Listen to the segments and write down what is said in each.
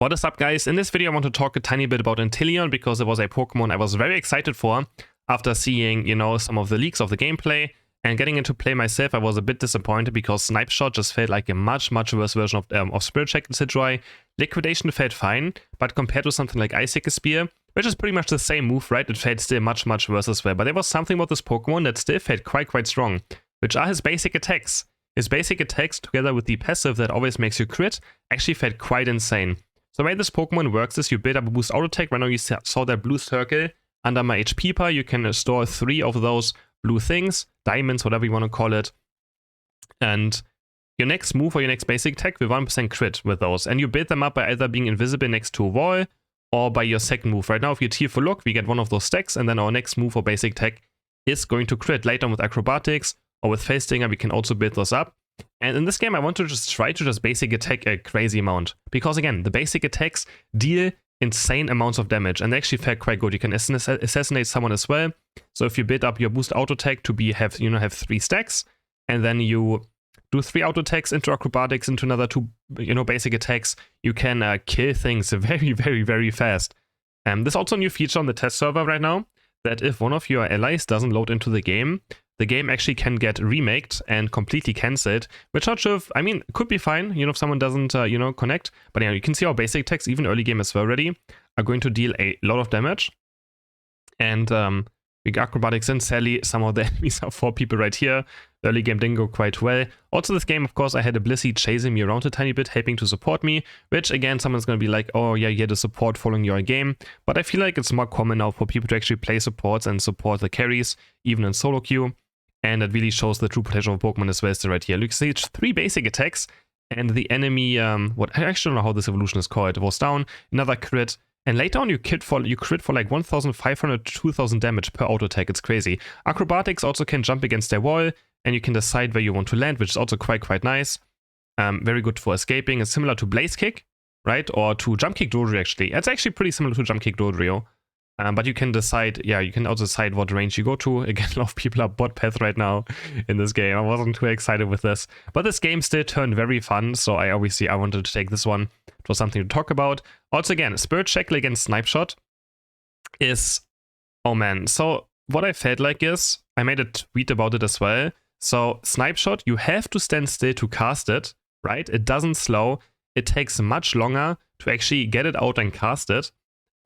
What is up, guys? In this video I want to talk a tiny bit about INTELEON because it was a Pokemon I was very excited for after seeing, some of the leaks of the gameplay, and getting into play myself I was a bit disappointed because Snipe Shot just felt like a much worse version of Spirit Check and Sidroy. Liquidation felt fine, but compared to something like Icicle Spear, which is pretty much the same move, right, it felt still much worse as well. But there was something about this Pokemon that still felt quite strong, which are his basic attacks. His basic attacks together with the passive that always makes you crit actually felt quite insane. So the way this Pokemon works is you build up a boost auto attack. Right now you saw that blue circle under my HP bar. You can store 3 of those blue things, diamonds, whatever you want to call it. And your next move or your next basic attack will 1% crit with those. And you build them up by either being invisible next to a wall or by your second move. Right now if you tier for look, we get one of those stacks, and then our next move or basic attack is going to crit. Later on with acrobatics or with face stinger, we can also build those up. And in this game, I want to just try to basic attack a crazy amount. Because again, the basic attacks deal insane amounts of damage, and they actually felt quite good. You can assassinate someone as well. So if you build up your boost auto attack to have 3 stacks, and then you do 3 auto attacks into acrobatics into another 2 basic attacks, you can kill things very fast. There's also a new feature on the test server right now that if one of your allies doesn't load into the game actually can get remaked and completely cancelled, which not sure if, could be fine, if someone doesn't, connect. But yeah, you can see our basic attacks, even early game as well already, are going to deal a lot of damage. And we got acrobatics in. Sadly, some of the enemies are 4 people right here. The early game didn't go quite well. Also this game, of course, I had a Blissey chasing me around a tiny bit, helping to support me, which again, someone's going to be like, oh yeah, you had a support following your game. But I feel like it's more common now for people to actually play supports and support the carries, even in solo queue. And that really shows the true potential of Pokemon as well as right here. You can see 3 basic attacks, and the enemy, I actually don't know how this evolution is called. It was down, another crit, and later on you crit for like 1,500 to 2,000 damage per auto attack. It's crazy. Acrobatics also can jump against their wall, and you can decide where you want to land, which is also quite nice. Very good for escaping. It's similar to Blaze Kick, right? Or to Jump Kick Dodrio actually. It's actually pretty similar to Jump Kick Dodrio. But you can decide, you can also decide what range you go to. Again, a lot of people are bot path right now in this game. I wasn't too excited with this. But this game still turned very fun, so I wanted to take this one. It was something to talk about. Also again, Spirit Check against Snipe Shot is, oh man. So what I felt like is, I made a tweet about it as well. So Snipe Shot, you have to stand still to cast it, right? It doesn't slow. It takes much longer to actually get it out and cast it.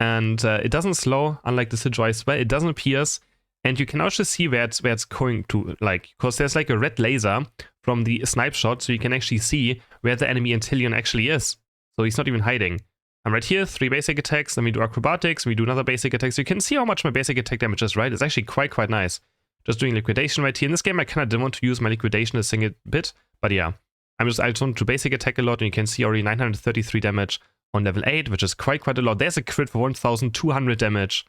And it doesn't slow, unlike the Sidroy as well. It doesn't pierce, and you can also see where it's going to, because there's like a red laser from the Snipe Shot, so you can actually see where the enemy INTELEON actually is. So he's not even hiding. I'm right here, 3 basic attacks, then we do acrobatics, we do another basic attack. So you can see how much my basic attack damage is, right? It's actually quite nice. Just doing liquidation right here. In this game, I kind of didn't want to use my liquidation a single bit, but yeah. I just want to basic attack a lot, and you can see already 933 damage on level 8, which is quite a lot. There's a crit for 1,200 damage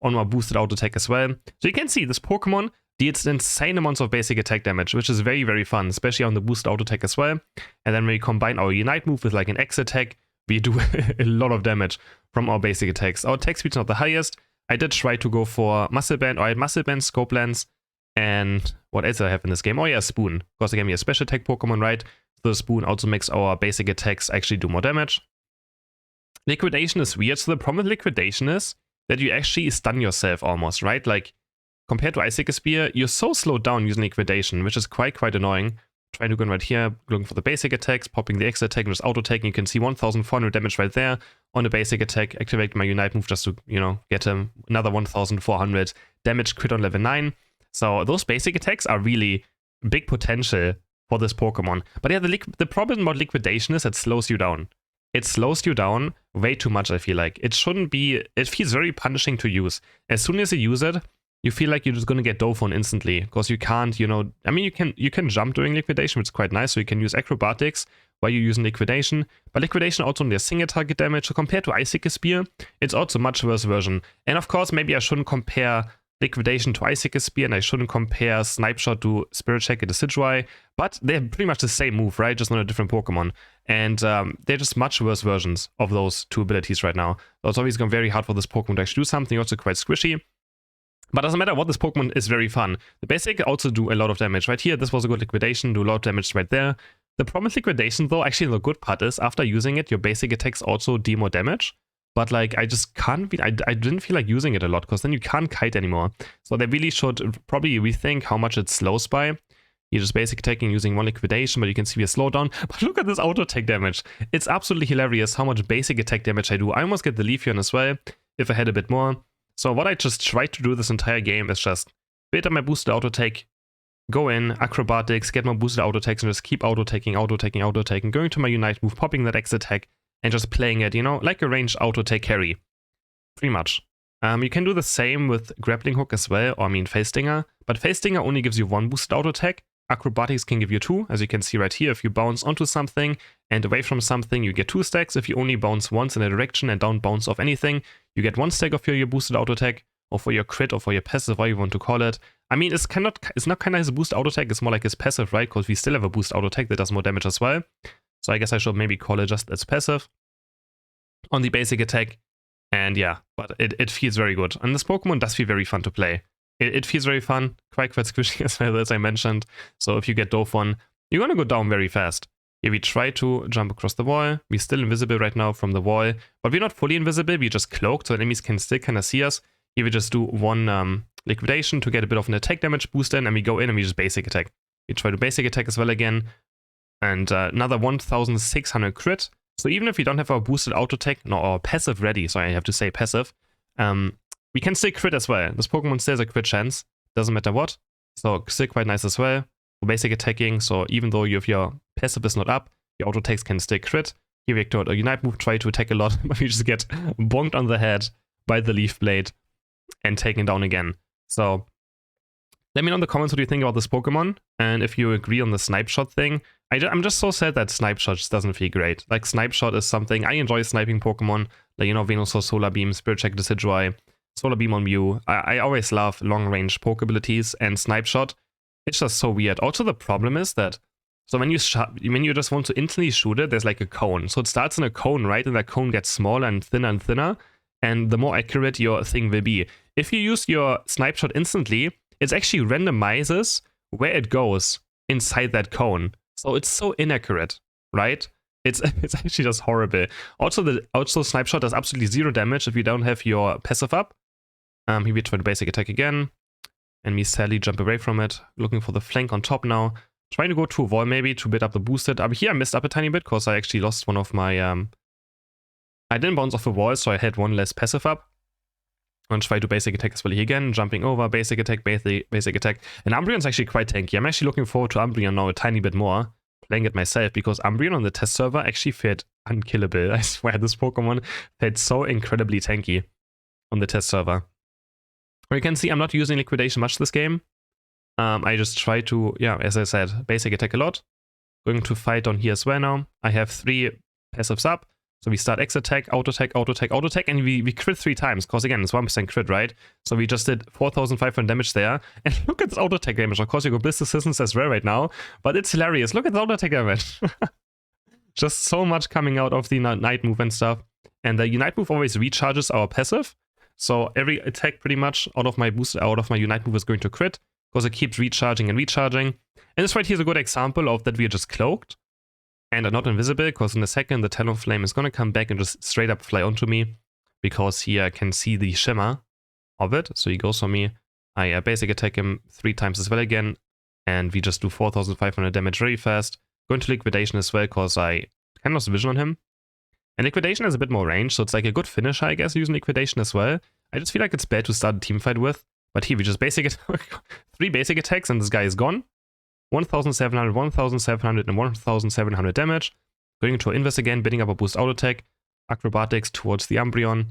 on my boosted auto attack as well. So you can see this Pokemon deals insane amounts of basic attack damage, which is very fun, especially on the boosted auto attack as well. And then when we combine our Unite move with like an X attack, we do a lot of damage from our basic attacks. Our attack speed's not the highest. I did try to go for Muscle Band, or I had Muscle Band, Scope Lens, and what else did I have in this game? Oh yeah, Spoon. Of course, they gave me a special attack Pokemon, right? So the Spoon also makes our basic attacks actually do more damage. Liquidation is weird. So the problem with liquidation is that you actually stun yourself almost, right? Like, compared to Icicle Spear, you're so slowed down using liquidation, which is quite annoying. Trying to go in right here, looking for the basic attacks, popping the X attack, and just auto attacking. You can see 1,400 damage right there on the basic attack. Activate my Unite move just to, get another 1,400 damage crit on level 9. So those basic attacks are really big potential for this Pokemon. But yeah, the problem about liquidation is it slows you down. It slows you down way too much, I feel like. It shouldn't be, it feels very punishing to use. As soon as you use it, you feel like you're just going to get dove on instantly. Because you can't, you can jump during liquidation, which is quite nice. So you can use acrobatics while you're using liquidation. But liquidation also only has single target damage. So compared to Icicle Spear, it's also a much worse version. And of course, maybe I shouldn't compare liquidation to Icicle Spear, and I shouldn't compare Snipe Shot to Spirit Check to Sidroy, but they're pretty much the same move, right? Just not a different Pokemon. And they're just much worse versions of those 2 abilities right now. So it's always gone very hard for this Pokemon to actually do something, also quite squishy. But doesn't matter what, this Pokemon is very fun. The basic also do a lot of damage. Right here, this was a good liquidation, do a lot of damage right there. The problem with liquidation though, actually the good part is after using it, your basic attacks also deal more damage. But like I just can't, I didn't feel like using it a lot because then you can't kite anymore. So they really should probably rethink how much it slows by. You're just basic attacking using one liquidation, but you can see a slowdown. But look at this auto attack damage. It's absolutely hilarious how much basic attack damage I do. I almost get the Leafeon as well if I had a bit more. So what I just tried to do this entire game is just build up my boosted auto attack, go in, acrobatics, get my boosted auto attacks, and just keep auto attacking, going to my unite move, popping that X attack, and just playing it, you know, like a ranged auto attack carry. Pretty much. You can do the same with grappling hook as well, or I mean face stinger, but face stinger only gives you one boosted auto attack. Acrobatics can give you two, as you can see right here. If you bounce onto something and away from something, you get 2 stacks. If you only bounce once in a direction and don't bounce off anything, you get 1 stack of your boosted auto attack, or for your crit, or for your passive, whatever you want to call it. I mean, it's not kind of his boost auto attack, it's more like his passive, right? Because we still have a boost auto attack that does more damage as well. So I guess I should maybe call it just as passive on the basic attack. And yeah, but it feels very good. And this Pokemon does feel very fun to play. It feels very fun, quite squishy as well, as I mentioned. So if you get Dofon, you're gonna go down very fast. Here we try to jump across the wall. We're still invisible right now from the wall, but we're not fully invisible, we're just cloaked, so enemies can still kind of see us. Here we just do one liquidation to get a bit of an attack damage boost in, and we go in and we just basic attack. We try to basic attack as well again, and another 1600 crit. So even if we don't have our boosted auto attack, no, our passive ready, so I have to say passive, we can still crit as well. This Pokemon still has a crit chance, doesn't matter what. So still quite nice as well. For basic attacking, so even though if your passive is not up, your auto attacks can still crit. Here we activate a Unite move, try to attack a lot, but we just get bonked on the head by the Leaf Blade and taken down again. So let me know in the comments what you think about this Pokemon, and if you agree on the Snipe Shot thing. I'm just so sad that Snipe Shot just doesn't feel great. Like, Snipe Shot is something, I enjoy sniping Pokemon, like, you know, Venusaur, Solar Beam, Spirit Check, Decidueye, Solar Beam on Mew. I always love long-range poke abilities, and Snipe Shot, it's just so weird. Also, the problem is that, so when you just want to instantly shoot it, there's like a cone. So it starts in a cone, right? And that cone gets smaller and thinner, and the more accurate your thing will be. If you use your Snipe Shot instantly, it actually randomizes where it goes inside that cone. So it's so inaccurate, right? It's actually just horrible. Also Snipe Shot does absolutely 0 damage if you don't have your passive up. Here we try to basic attack again, and we sadly jump away from it, looking for the flank on top now. Trying to go to a wall maybe to build up the boosted. Here I missed up a tiny bit because I actually lost one of my... I didn't bounce off a wall, so I had one less passive up. And try to basic attack as well here again, jumping over, basic attack, basic attack. And Umbreon's actually quite tanky. I'm actually looking forward to Umbreon now a tiny bit more, playing it myself, because Umbreon on the test server actually felt unkillable. I swear, this Pokemon felt so incredibly tanky on the test server. You can see I'm not using liquidation much this game. I just try to, yeah, as I said, basic attack a lot. Going to fight on here as well now. I have 3 passives up. So we start X attack, auto attack, auto attack, auto attack, and we crit 3 times, because again, it's 1% crit, right? So we just did 4,500 damage there. And look at this auto attack damage. Of course, you got Bliss Assistance as well right now, but it's hilarious. Look at the auto attack damage. Just so much coming out of the Night move and stuff. And the Unite move always recharges our passive. So every attack pretty much out of my Unite move is going to crit, because it keeps recharging and recharging. And this right here is a good example of that we are just cloaked and are not invisible, because in a second the Talonflame is going to come back and just straight up fly onto me, because here I can see the shimmer of it. So he goes for me. I basic attack him 3 times as well again, and we just do 4,500 damage very fast. Go into liquidation as well, because I kind of lost vision on him. And liquidation has a bit more range, so it's like a good finisher, I guess, using liquidation as well. I just feel like it's bad to start a team fight with, but here we just basic attack 3 basic attacks and this guy is gone. 1,700, 1,700, and 1,700 damage. Going to Inverse again, bidding up a boost auto attack. Acrobatics towards the Umbreon.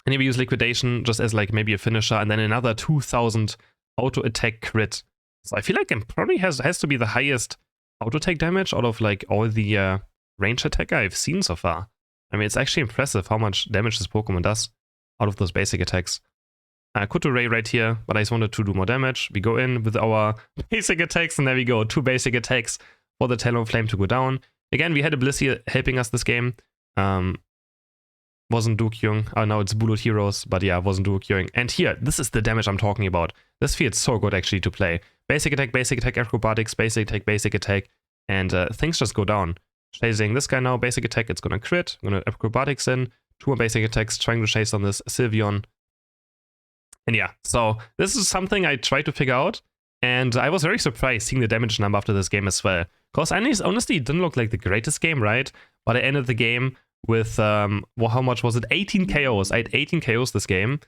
And here we use liquidation just as like maybe a finisher, and then another 2,000 auto attack crit. So I feel like it probably has to be the highest auto attack damage out of like all the range attacker I've seen so far. I mean, it's actually impressive how much damage this Pokemon does out of those basic attacks. I could do Ray right here, but I just wanted to do more damage. We go in with our basic attacks, and there we go. 2 basic attacks for the Talonflame to go down. Again, we had a Blissey helping us this game. Wasn't Dukyung. Oh, no, it's Bullet Heroes, but yeah, wasn't Dukyung. And here, this is the damage I'm talking about. This feels so good actually to play. Basic attack, acrobatics, basic attack, and things just go down. Chasing this guy now, basic attack, it's gonna crit. I'm gonna acrobatics in, 2 more basic attacks, trying to chase on this Sylveon. And yeah, so this is something I tried to figure out, and I was very surprised seeing the damage number after this game as well. Because honestly, it didn't look like the greatest game, right? But I ended the game with, well, how much was it? 18 KOs. I had 18 KOs this game,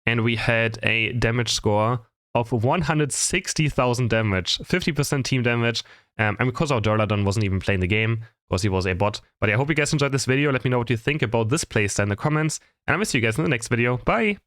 and we had a damage score of 160,000 damage, 50% team damage, and because our Durladon wasn't even playing the game, because he was a bot. But yeah, I hope you guys enjoyed this video. Let me know what you think about this playstyle in the comments, and I will see you guys in the next video. Bye!